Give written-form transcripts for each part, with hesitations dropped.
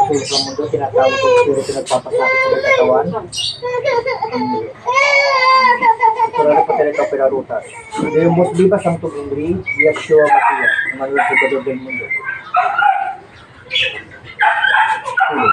sulok ng mundo, tinatawag ko siguro pinagpapasakit sa katawan. Pero ano pa talaga pinarutas? Yung most di ba sang tumindri, Yeshua Matias, ang manulit sa gadod ng mundo. Ulo.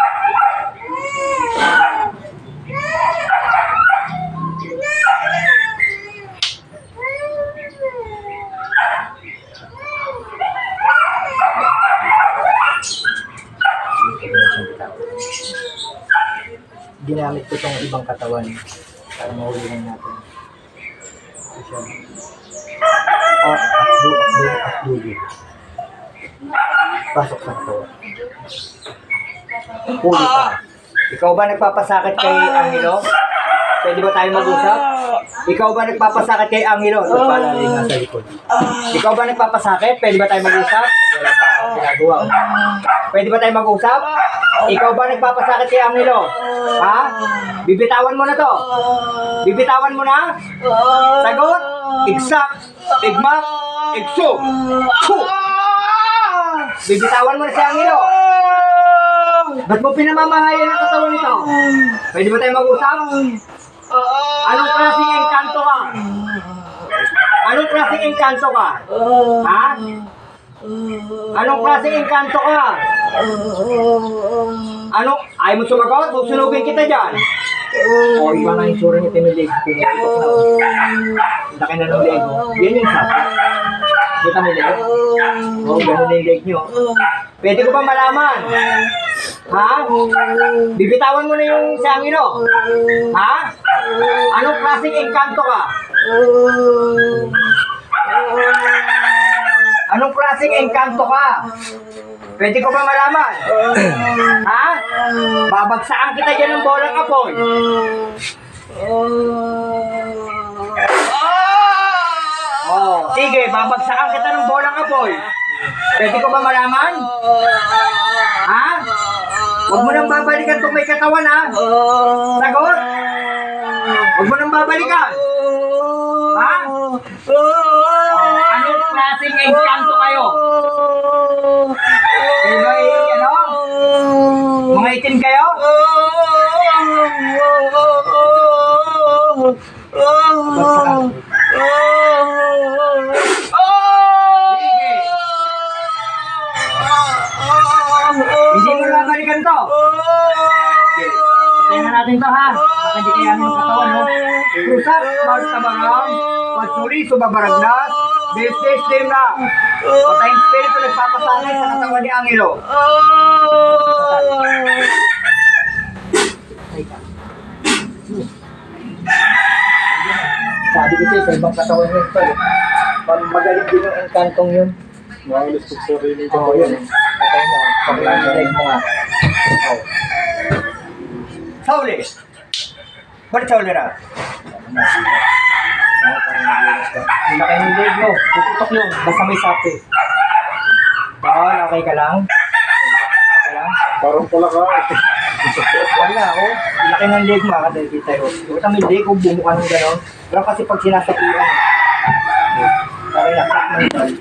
Ginamit ko itong ibang katawan para mahuli lang natin. Akdugi. Pasok sa katawan. Huli ka. Ikaw ba nagpapasakit kay Angelo? Pwede ba tayo mag-usap? Ikaw ba nagpapasakit kay Angelo? Ito pala yung nasa likod. Ikaw ba nagpapasakit? Pwede ba tayo mag-usap? Wala pa akong ginagawa. Pwede ba tayo mag-usap? Ikaw ba nagpapasakit kay Angelo? Ha? Bibitawan mo na to. Bibitawan mo na? Sagot? Igsak. Igmak. Igso. Bibitawan mo na si Angelo. Ba't mo pinamamahayan ang katawan nito? Pwede ba tayo mag-usap? Anong klaseng engkanto ka? Anong klaseng engkanto ka? Ha? Anong klaseng engkanto ka? Anong? Ayaw mo sumagot? Susunugin kita dyan. O, iba nga yung sura niya tinilig. Laki na ng leg mo. Yan yung sabi. Kita mo leg? O, gano'n na yung leg nyo. Pwede ko ba malaman? Ha? Bibitawan mo na yung si Angelo? Ha? Anong klaseng engkanto ka? Anong klaseng engkanto ka? Pwede ko ba malaman? Ha? Babagsakan kita dyan ng bolang apoy. Oh, sige, babagsakan kita ng bolang apoy. Pwede ko ba malaman? Ha? Huwag mo nang babalikan itong may katawan, ha? Sagot? Huwag mo nang babalikan. Ha? Anong klaseng engkanto kayo? Ano? Mga itim kayo? Bagsakan. Hindi mo babalikan to. Patayin na natin to, ha? Baka hindi kaya yung katawan, no? Rusak, bawat kabarang, patsuri, subabaragnas, des na. Patayang spirito nagpapasanay sa katawan ni Angelo. Sabi ko sa ibang katawan yun, tol. Magaling din yung engkantong yun. Mahalis ko sa sarili ko. Oo, yun. Patay na. Paglalag mo nga. Sauli! Ba't Sauli na? Laki ng leg mo. Tututok yun. Basta may sapi. Okay ka lang? Okay lang? Parang pala ka. Wala ako. Laki ng leg mo. Dahil kita yun. Ito may leg ko. Bumuka ng gano'n. Pero kasi pag sinasapian. Okay na. Crack mo yun.